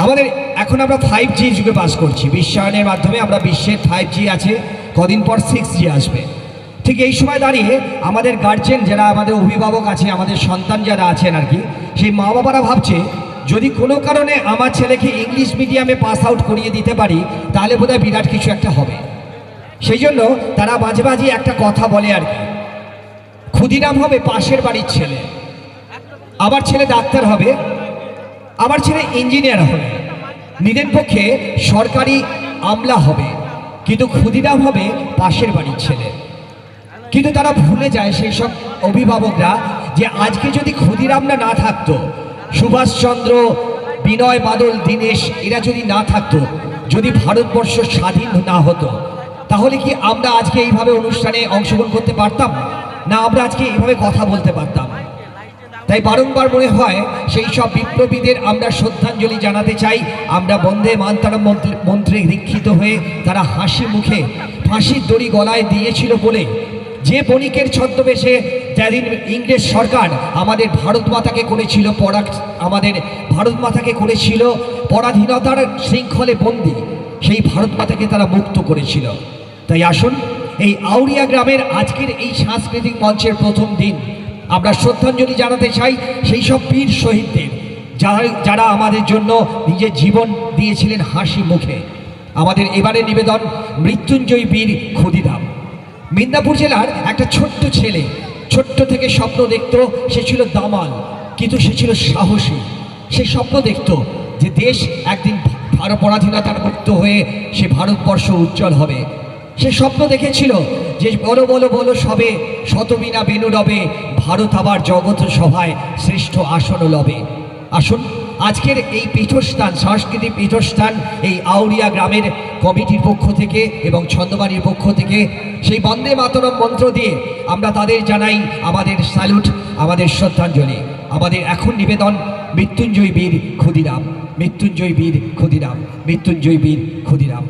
আমাদের এখন আমরা 5G যুগে বাস করছি। বিশ্বায়নের মাধ্যমে আমরা বিশ্বের 5G আছে, কদিন পর 6G আসবে। ঠিক এই সময় দাঁড়িয়ে আমাদের গার্জেন যারা, আমাদের অভিভাবক আছে, আমাদের সন্তান যারা আছেন আর কি, সেই মা বাবারা ভাবছে যদি কোনো কারণে আমার ছেলেকে ইংলিশ মিডিয়ামে পাস আউট করিয়ে দিতে পারি তাহলে বোধহয় বিরাট কিছু একটা হবে। সেই জন্য তারা মাঝে মাঝে একটা কথা বলে আর কি, ক্ষুদিরাম হবে পাশের বাড়ির ছেলে, আবার ছেলে ডাক্তার হবে, আবার ছেলে ইঞ্জিনিয়ার হবে, নিজের পক্ষে সরকারি আমলা হবে, কিন্তু ক্ষুদিরাম হবে পাশের বাড়ির ছেলে। কিন্তু তারা ভুলে যায় সেই সব অভিভাবকরা যে আজকে যদি ক্ষুদিরামরা না থাকতো, সুভাষচন্দ্র, বিনয় বাদল, দীনেশ এরা যদি না থাকতো, যদি ভারতবর্ষ স্বাধীন না হতো, তাহলে কি আমরা আজকে এইভাবে অনুষ্ঠানে অংশগ্রহণ করতে পারতাম না? আমরা আজকে এইভাবে কথা বলতে পারতাম? তাই বারংবার মনে হয় সেই সব বিপ্লবীদের আমরা শ্রদ্ধাঞ্জলি জানাতে চাই। আমরা বন্দে মাতরম মন্ত্রে দীক্ষিত হয়ে তারা হাসি মুখে ফাঁসির দড়ি গলায় দিয়েছিল বলে, যে বণিকের ছদ্মবেশে যেদিন ইংরেজ সরকার আমাদের ভারত মাতাকে করেছিল আমাদের ভারত মাতাকে করেছিল পরাধীনতার শৃঙ্খলে বন্দী, সেই ভারত মাতাকে তারা মুক্ত করেছিল। তাই আসুন এই আউরিয়া গ্রামের আজকের এই সাংস্কৃতিক মঞ্চের প্রথম দিন আমরা শ্রদ্ধাঞ্জলি জানাতে চাই সেই সব বীর শহীদদের, যারা আমাদের জন্য নিজের জীবন দিয়েছিলেন হাসি মুখে। আমাদের এবারে নিবেদন মৃত্যুঞ্জয় বীর ক্ষুদিরাম। মিদনাপুর জেলার একটা ছোট্ট ছেলে, ছোট্ট থেকে স্বপ্ন দেখত, সে ছিল দামাল কিন্তু সে ছিল সাহসী। সে স্বপ্ন দেখত যে দেশ একদিন পরাধীনতার মুক্ত হয়ে সে ভারতবর্ষ উজ্জ্বল হবে। সে স্বপ্ন দেখেছিল যে বলো বলো বলো সবে শতবিনা বেনু রবে, ভারত আবার জগৎ সভায় শ্রেষ্ঠ আসন লবে। আসুন আজকের এই পীঠস্থান, সাংস্কৃতিক পীঠস্থান, এই আউরিয়া গ্রামের কমিটির পক্ষ থেকে এবং ছন্দবাড়ির পক্ষ থেকে সেই বন্দে মাতরম মন্ত্র দিয়ে আমরা তাদের জানাই আমাদের স্যালুট, আমাদের শ্রদ্ধাঞ্জলি। আমাদের এখন নিবেদন মৃত্যুঞ্জয় বীর ক্ষুদিরাম, মৃত্যুঞ্জয় বীর ক্ষুদিরাম, মৃত্যুঞ্জয় বীর ক্ষুদিরাম।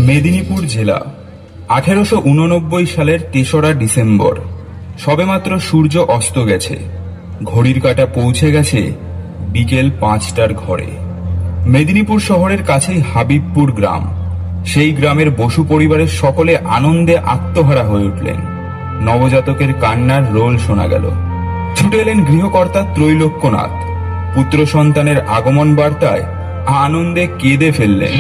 মেদিনীপুর জেলা 1889 সালের 3রা ডিসেম্বর। সবেমাত্র সূর্য অস্ত গেছে, ঘড়ির কাঁটা পৌঁছে গেছে বিকেল 5টার ঘরে। মেদিনীপুর শহরের কাছেই হাবিবপুর গ্রাম। সেই গ্রামের বসু পরিবারের সকলে আনন্দে আত্মহারা হয়ে উঠলেন। নবজাতকের কান্নার রোল শোনা গেল। ছুটে এলেন গৃহকর্তা ত্রৈলোক্যনাথ। পুত্র সন্তানের আগমন বার্তায় আনন্দে কেঁদে ফেললেন।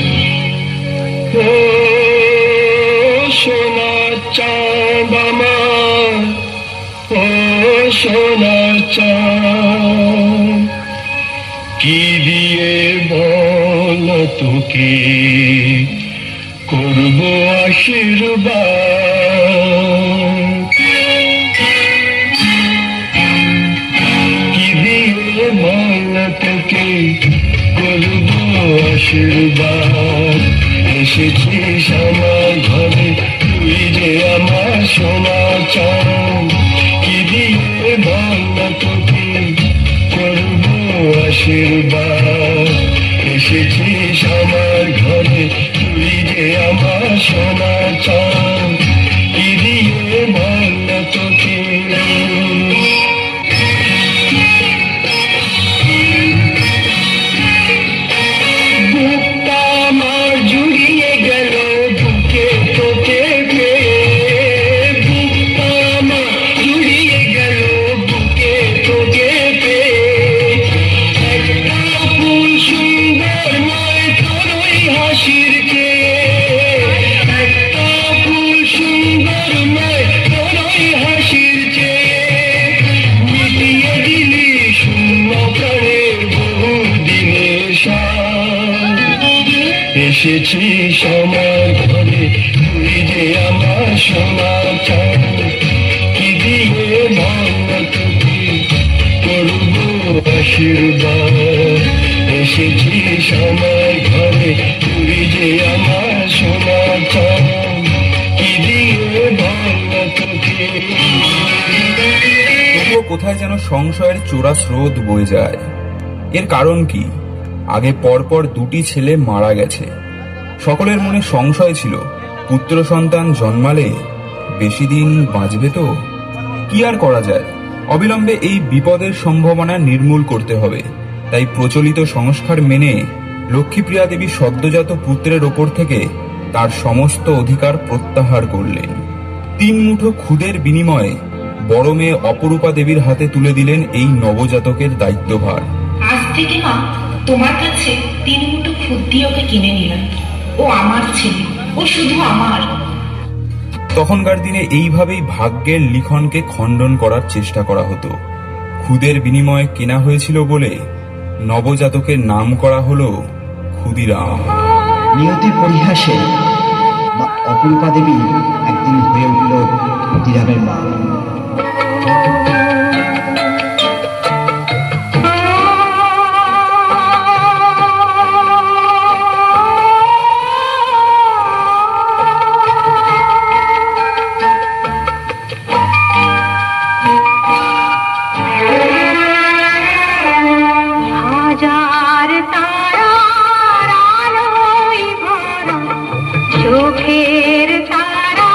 সোনা চাঁদ আমার, ও সোনা চাঁদ, কি দিয়ে বল তোকে করব আশীর্বাদ, কি দিয়ে তোকে করব আশীর্বাদ। এসেছিস আমার ঘরে, তুই যে আমার সোনা চাঁদ, কি দিয়ে বল না তোকে করব আশীর্বাদ। এসেছিস আমার ঘরে, তুই যে আমার সোনা চাঁদ, কি দিয়ে বল না তোকে। বুকটা আমার জুড়িয়ে গেল বুকে তোকে পেয়ে, বুকটা আমার জুড়িয়ে গেল বুকে তোকে পেয়ে। একটা ফুল সুন্দর নয় তোর ওই হাসির চেয়ে, একটা ফুল সুন্দর নয় তোর ওই হাসির চেয়ে। মিটিয়ে দিলি শূন্য প্রাণের বহু দিনের সাথ। এসেছিস আমার ঘরে, তুই যে আমার সোনা চাঁদ, কি দিয়ে বল না তোকে করব আশীর্বাদ। এসেছিস আমার ঘরে, তুই যে আমার সোনা চাঁদ, কি দিয়ে বল না তোকে। তবুও কোথায় যেন সংশয়ের চোরা স্রোত বয়ে যায়। এর কারণ কি? আগে পরপর দুটি ছেলে মারা গেছে। সকলের মনে সংশয় ছিল, পুত্র সন্তান জন্মালে বেশি দিন বাঁচবে তো? কি আর করা যায়, অবিলম্বে এই বিপদের সম্ভাবনা নির্মূল করতে হবে। তাই প্রচলিত সংস্কার মেনে লক্ষ্মীপ্রিয়া দেবী সদ্যজাত পুত্রের ওপর থেকে তার সমস্ত অধিকার প্রত্যাহার করলেন। 3 মুঠো খুদের বিনিময়ে বড় মেয়ে অপরূপা দেবীর হাতে তুলে দিলেন এই নবজাতকের দায়িত্বভার। আজ থেকে মা তোমার কাছে 3 মুঠো খুদ দিয়ে ওকে কিনে নিলাম। ও আমার ছেলে, ও শুধু আমার। তখনকার দিনে এইভাবেই ভাগ্যের লিখনকে খণ্ডন করার চেষ্টা করা হতো। খুদের বিনিময়ে কেনা হয়েছিল বলে নবজাতকের নাম করা হলো ক্ষুদিরাম। নিয়তির পরিহাসে মা অপরূপা দেবী একদিন হয়ে উঠল ক্ষুদিরামের মা। হাজার তারার আলোয় ভরা চোখের তারা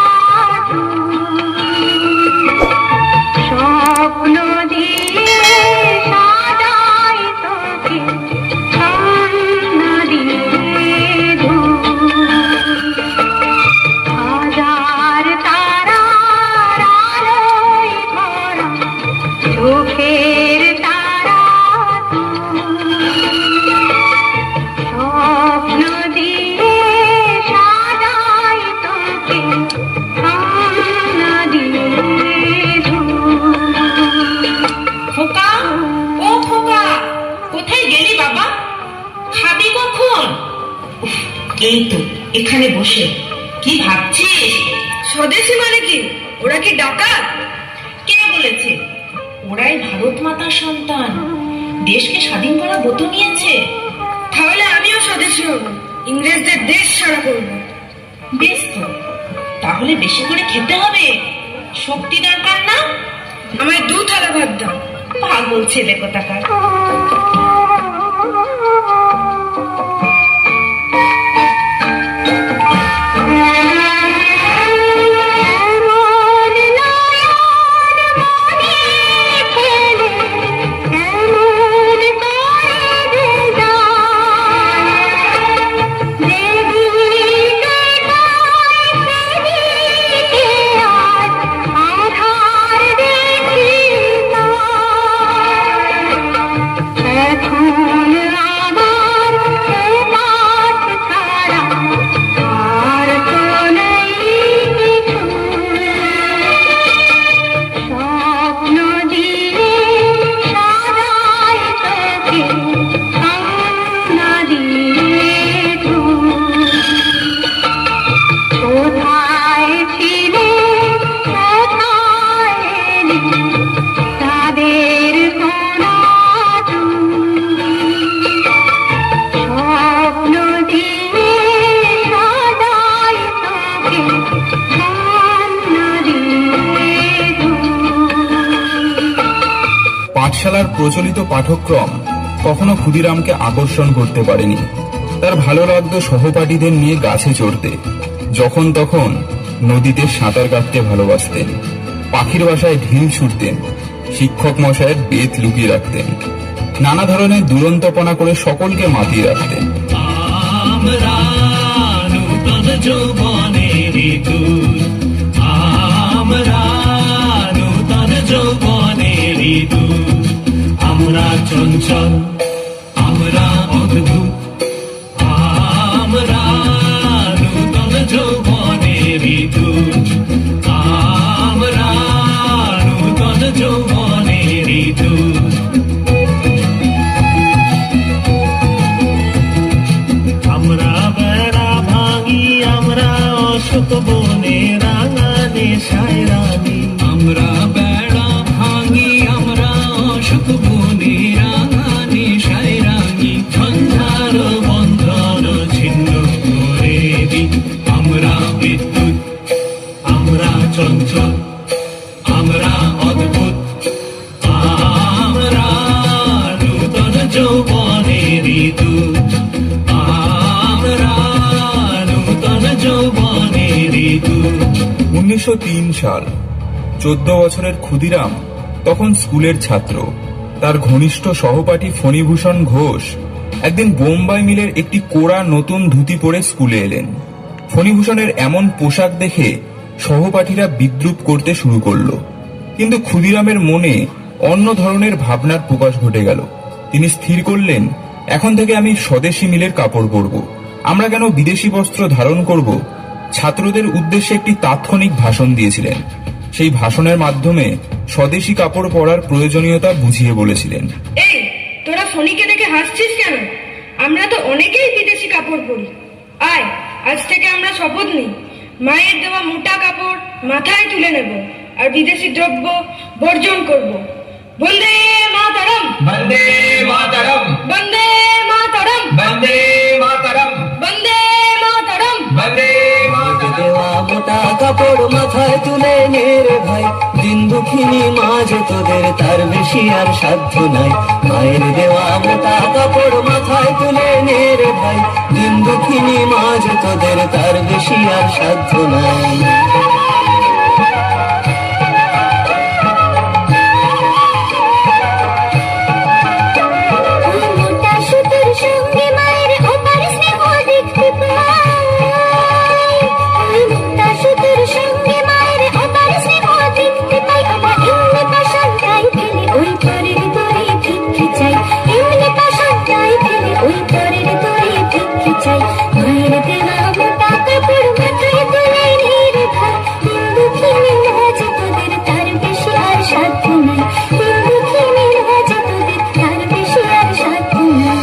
স্বপ্ন দিয়ে সাজাই তোকে কান্না দিয়ে হাজার তারার আলোয় ভরা চোখের তারা স্বপ্ন দিয়ে সাজাই তোকে কান্না দিয়ে খোকা, ও খোকা, কোথায় গেলি বাবা? খাবি কখন? উফ, এই তো এখানে বসে। কি ভাবছিস? স্বদেশী মানে কি? ওরা কি ডাকাত? কে বলেছে? ওরাই ভারত মাতার সন্তান, দেশকে স্বাধীন করার ব্রত নিয়েছে। তাহলে আমিও স্বদেশী হব, ইংরেজদের দেশ ছাড়া করব। বেশ তো, তাহলে বেশি করে খেতে হবে। শক্তি দরকার না? আমায় 2 থালা ভাত দাও। পাগল ছেলে কোথাকার। প্রচলিত পাঠক্রম কখনো ক্ষুদিরামকে আকর্ষণ করতে পারেনি। তার ভালো লাগতো সহপাঠীদের নিয়ে গাছে চড়তে, যখন তখন নদীতে সাঁতার কাটতে ভালোবাসতেন, পাখির বাসায় ঢিল ছুটতেন, শিক্ষক মশায়ের বেত লুকিয়ে রাখতেন, নানা ধরনের দুরন্তপনা করে সকলকে মাতিয়ে রাখতেন। আমরা নূতন যৌবনের দূত, আমরা নূতন যৌবনের দূত, আমরা চঞ্চল, আমরা অদ্ভুত, আমরা নূতন যৌবনের দূত, আমরা নূতন যৌবনের দূত। আমরা বেড়া ভাঙি, আমরা অশোক বনে রাঙানে সায়রানি, আমরা বেড়া ভাঙি, আমরা অশোক বনে রাঙানে সায়রানি, সন্ধ্যার বন্ধন ছিন্ন করে দি। আমরা বিদ্যুৎ, আমরা চঞ্চল, আমরা অদ্ভুত, আমরা নূতন যৌবনের দূত, আমরা নূতন যৌবনের দূত। 1903 সাল। 14 বছরের ক্ষুদিরাম তখন স্কুলের ছাত্র। তার ঘনিষ্ঠ সহপাঠী ফণীভূষণ ঘোষ একদিন বোম্বাই মিলের একটি কোড়া নতুন ধুতি পরে স্কুলে এলেন। ফণীভূষণের এমন পোশাক দেখে সহপাঠীরা বিদ্রূপ করতে শুরু করলো, কিন্তু ক্ষুদিরামের মনে অন্য ধরনের ভাবনার প্রকাশ ঘটে গেল। তিনি স্থির করলেন, এখন থেকে আমি স্বদেশী মিলের কাপড় পরব, আমরা কেন বিদেশি বস্ত্র ধারণ করব। ছাত্রদের উদ্দেশ্যে একটি তাৎক্ষণিক ভাষণ দিয়েছিলেন। সেই ভাষণের মাধ্যমে স্বদেশী কাপড় পরার প্রয়োজনীয়তা বুঝিয়ে বলেছিলেন। এই, তোরা ফণিকে দেখে হাসছিস কেন? আমরা তো অনেকেই বিদেশি কাপড় পরি। আয়, আজ থেকে আমরা শপথ নিই, মায়ের দেওয়া মোটা কাপড় মাথায় তুলে নেব আর বিদেশি দ্রব্য বর্জন করব। বন্দে মাতরম, বন্দে মাতরম, বন্দে মাতরম, বন্দে মাতরম, বন্দে মাতরম। বন্দে মাতরম। দেওয়া মোটা কাপড় মাথায় তুলে নে রে ভাই, দিন দুঃখিনী মাঝ তোদের তার বেশি আর সাধ্য নাই। মায়ের দেওয়া মোটা কাপড় মাথায় তুলে নে রে ভাই, দিন দুঃখিনী মাঝ তোদের তার বেশি আর সাধ্য নাই। মোটা সুতোর সঙ্গে মায়ের অপার স্নেহ দেখতে পাই, মোটা সুতোর সঙ্গে মায়ের অপার স্নেহ দেখতে পাই। আমরা এমনি পাশানটাই ফেলে ওই পরের দড়ি ভিক্ষে চাই, এমনি পাশানটাই ফেলে ওই পরের দড়ি ভিক্ষে চাই। মায়ের দেওয়া মোটা কাপড় মাথায় তুলে নে রে ভাই, দিন দুঃখিনী মাঝ তোদের তার বেশি আর সাধ্য নাই, দিন দুঃখিনী মাঝ তোদের তার বেশি আর সাধ্য নাই।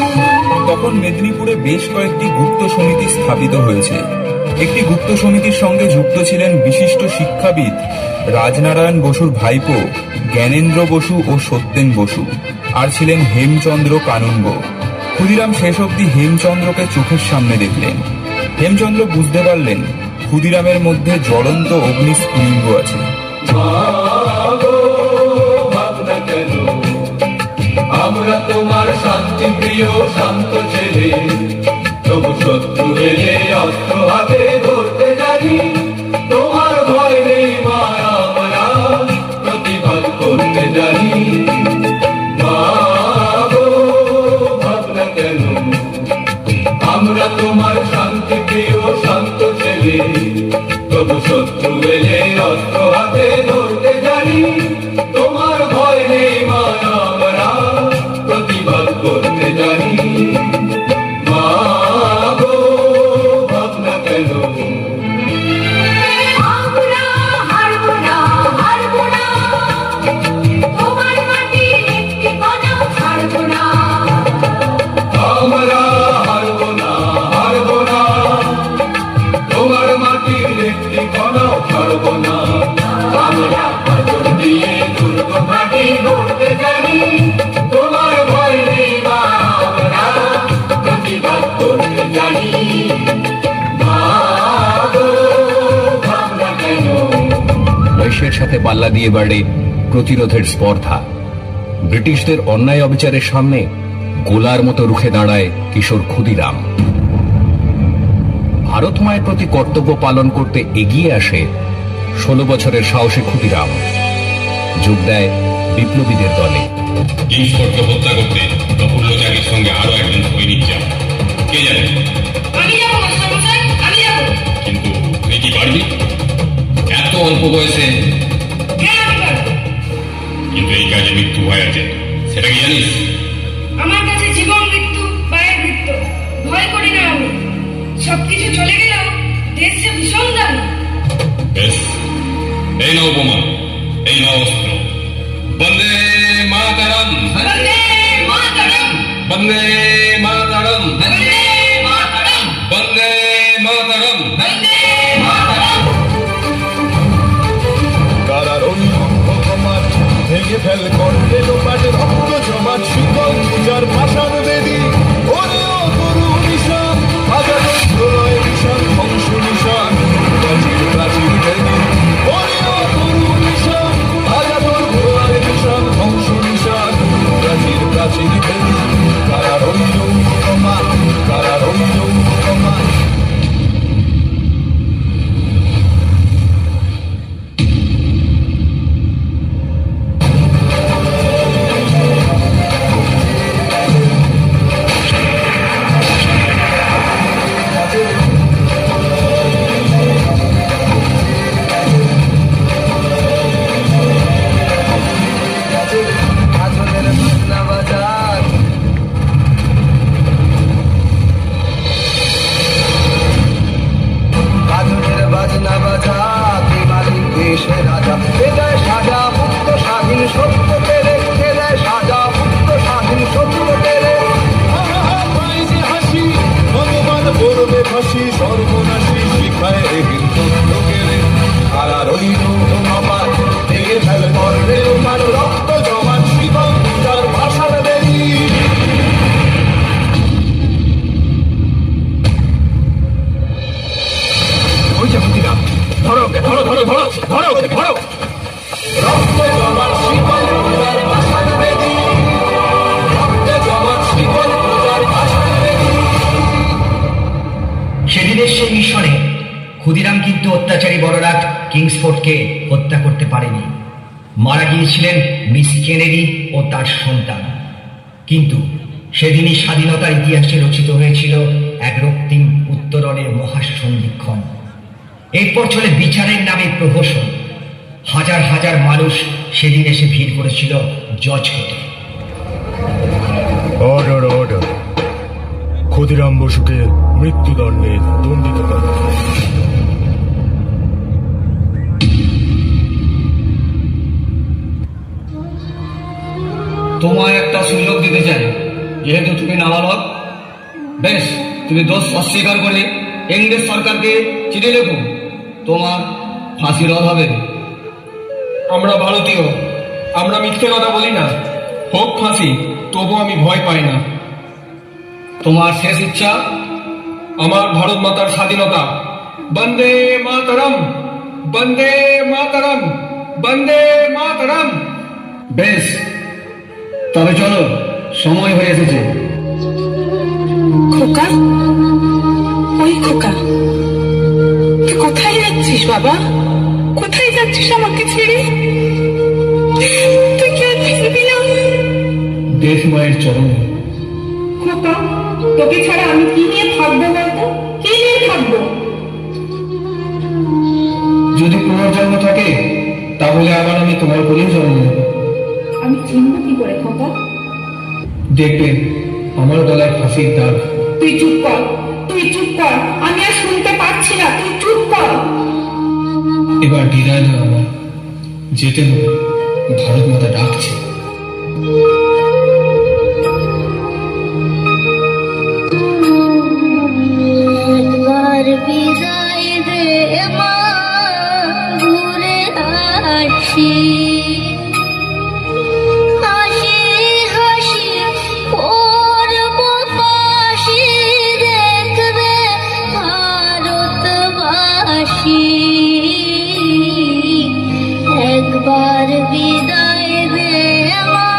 তখন মেদিনীপুরে বেশ কয়েকটি গুপ্ত সমিতি স্থাপিত হয়েছে। একটি গুপ্ত সমিতির সঙ্গে যুক্ত ছিলেন বিশিষ্ট শিক্ষাবিদ রাজনারায়ণ বসুর ভাইপো জ্ঞানেন্দ্র বসু ও সত্যেন বসু, আর ছিলেন হেমচন্দ্র কানুনগো। ক্ষুদিরাম শেষ অবধি হেমচন্দ্রকে চোখের সামনে দেখলেন। হেমচন্দ্র বুঝতে পারলেন ক্ষুদিরামের মধ্যে জ্বলন্ত অগ্নিস্ফুলিঙ্গ আছে। ভাবনা কেন, আমরা তোমার শান্তি প্রিয় শান্ত ছেলে, তবু শত্রু এলে অস্ত্র হাতে ধরতে জানি। তোমার ভয় নেই মা, আমরা প্রতিবাদ করতে জানি। মা গো, ভাবনা কেন, আমরা তোমার শান্তি প্রিয় শান্ত ছেলে, তবু শত্রু এলে অস্ত্র হাতে ধরতে জানি। তোমার ভয় নেই মা, আমরা প্রতিবাদ করতে জানি। মা গো, ভাবনা কেন, আমরা হারবো না, হারবো না, তোমার মাটির একটি কণাও ছাড়বো না। আমরা হারবো না, হারবো না, তোমার মাটির একটি কণাও ছাড়বো না। আমরা বচন দিয়ে দুর্গ ঘাটি ধরতে জানি। তোমার ভয় নেই মা, আমরা প্রতিবাদ করতে জানি। মা গো, ভাবনা কেন, বয়সের সাথে পাল্লা দিয়ে বাড়ে প্রতিরোধের স্পর্ধা। ব্রিটিশদের অন্যায় অবিচারের সামনে গোলার মতো রুখে দাঁড়ায় কিশোর ক্ষুদিরাম। ভারত মায়ের প্রতি কর্তব্য পালন করতে এগিয়ে আসে 16 বছরের সাহসী ক্ষুদিরাম। যোগ দেয় বিপ্লবীদের দলে। কিংসফোর্ডকে হত্যা করতে প্রফুল্ল চাকির সঙ্গে আরো একজন সৈনিক যান। কে জানে? আমি যাবো মাস্টারমশাই, আমি যাবো। কিন্তু তুই কি পারবি? এত অল্প বয়সে? হ্যাঁ, আমি পারবো। কিন্তু এই কাজে মৃত্যু ভয় আছে, সেটা কি জানিস? আমার কাছে জীবন মৃত্যু পায়ের মৃত্যু ভয় করি না আমি। সবকিছু চলে গেলেও দেশ যে ভীষণ দামি। বেশ, এই নাও বোমা, এই নাও অস্ত্র। বন্দে মাতরম, বন্দে মাতরম, বন্দে মাতরম, বন্দে মাতরম, বন্দে মাতরম। বন্দে মাতরম। কারার ওই অপমান ভেঙে ফেল করলে লোপাট রক্ত জমাট শীতল পূজার ভাষার বেদি। ওরে ও গুরু নিশান হাজার প্রলয় নিশান ধ্বংস নিশান প্রাচীর প্রাচীর বেদি। ওরে ও গুরু নিশান হাজার প্রলয় নিশান ধ্বংস নিশান প্রাচীর প্রাচীর বেদি। কারার ওই অপমান, কারার ওই অপমান। সর্বনাশী শিখায় হিন্দু লোকের কারা রইল আমার ভেঙে ফেল করলে তোমার রক্ত জমান শিবম পূজার ভাষার দেরি। ওই যে ক্ষুদিরাম, ধরো ওকে, ধরো ধরো ধরো ধরো ওকে, ধরো। রক্ত জমান শিবম পূজার ভাষার দেরি, রক্ত জমান শিবম পূজার ভাষার দেরি। সেদিনের সেই মিশনে ক্ষুদিরাম কিন্তু অত্যাচারী বড়রাত কিংসফোর্ডকে হত্যা করতে পারেনি। মারা গিয়েছিলেন মিস কেনেডি ও তার সন্তান। কিন্তু সেদিনই স্বাধীনতার ইতিহাসে রচিত হয়েছিল এক রক্তিম উত্তরণের মহাসন্ধিক্ষণ। এরপর চলে বিচারের নামে প্রহসন। হাজার হাজার মানুষ সেদিন এসে ভিড় করেছিল জজ কোর্টে। অর্ডার অর্ডার, ক্ষুদিরাম বসুকে মৃত্যুদণ্ডে দণ্ডিত করা। তোমায় একটা সুযোগ দিতে চাই, যেহেতু তুমি নাবালক। বেশ, তুমি দোষ অস্বীকার করে ইংরেজ সরকারকে চিঠি লেখো, তোমার ফাঁসি রদ হবে। আমরা ভারতীয়, আমরা মিথ্যে কথা বলি না। হোক ফাঁসি, তবু আমি ভয় পাই না। তোমার শেষ ইচ্ছা? আমার ভারত মাতার স্বাধীনতা। বন্দে মাতরম, বন্দে মাতরম, বন্দে মাতরম। বেশ, তবে চলো, সময় হয়ে এসেছে। খোকা, ওই খোকা, তুই কোথায় যাচ্ছিস বাবা? কোথায় যাচ্ছিস আমাকে ছেড়ে? তুই কি আর ফিরবি না? দেশ মায়ের চরণে। খোকা, তোকে ছাড়া আমি কি নিয়ে থাকবো বলতো? কি নিয়ে থাকবো? যদি পুনর্জন্ম থাকে, তাহলে আবার আমি তোমার বলেই জন্ম নেব। আমি চিনব কি করে খোকা? দেখবে আমার গলায় ফাঁসির দাগ। তুই চুপ কর, তুই চুপ কর, আমি আর শুনতে পারছি না, তুই চুপ কর। এবার বিদায় দাও আমার, যেতে হবে, ভারত মাতা ডাকছে। একবার বিদায় দে মা, ঘুরে আসি। হাসি হাসি করব ফাঁসি, দেখবে ভারতবাসী। একবার বিদায় দে মা,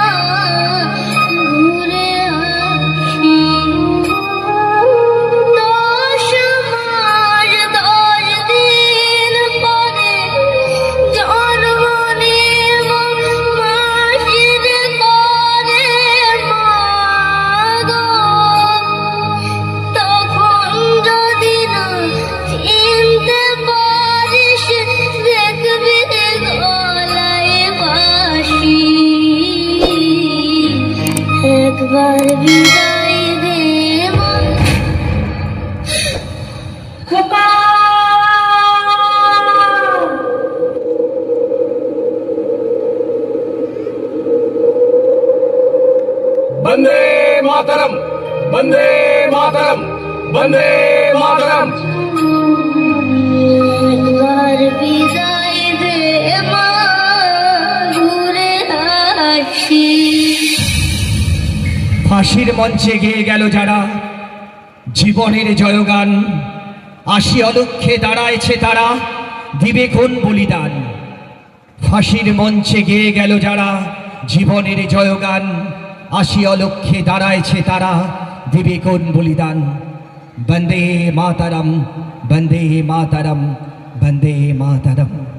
বিদায় দে মা। খোকা! বন্দে মাতরম, বন্দে মাতরম, বন্দে মাতরম। একবার বিদায় দে মা, ঘুরে আসি। ফাঁসির মঞ্চে গেয়ে গেল যারা জীবনের জয়গান, আশি অলক্ষে দাঁড়াইছে তারা, দিবে কোন বলিদান। ফাঁসির মঞ্চে গেয়ে গেল যারা জীবনের জয়গান, আশি অলক্ষে দাঁড়াইছে তারা, দিবে কোন বলিদান। বন্দে মাতরম, বন্দে মাতরম, বন্দে মাতরম।